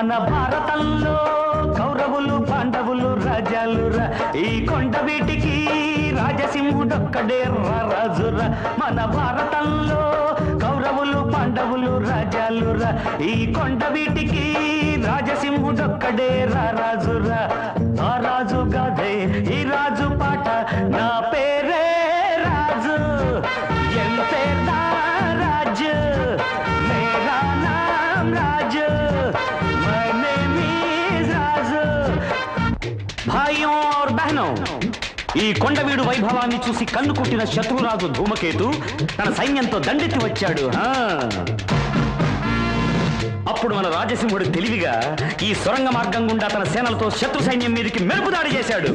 మన భారతంలో కౌరవులు పాండవులు రాజాలురా ఈ కొండ వీటికి రాజసింహుడొక్కడే రాజురా మన భారతంలో కౌరవులు పాండవులు రాజాలురా ఈ కొండ వీటికి రాజసింహుడొక్కడే రాజురా ఆ రాజు గాదే ఈ రాజు పాట నా పేరే రాజు ఎంతే రాజు మేరా నామ్ రాజు మై నేమ్ ఈజ్ రాజు భాయియోं और बहनों ఈ కొండవీడు వైభవాన్ని చూసి కన్ను కుట్టిన శత్రురాజు ధూమకేతు తన సైన్యంతో దండెత్తి వచ్చాడు అప్పుడు మన రాజసింహుడు తెలివిగా ఈ సొరంగ మార్గం గుండా తన సేనలతో శత్రు సైన్యం మీదకి మెరుపు దాడి చేశాడు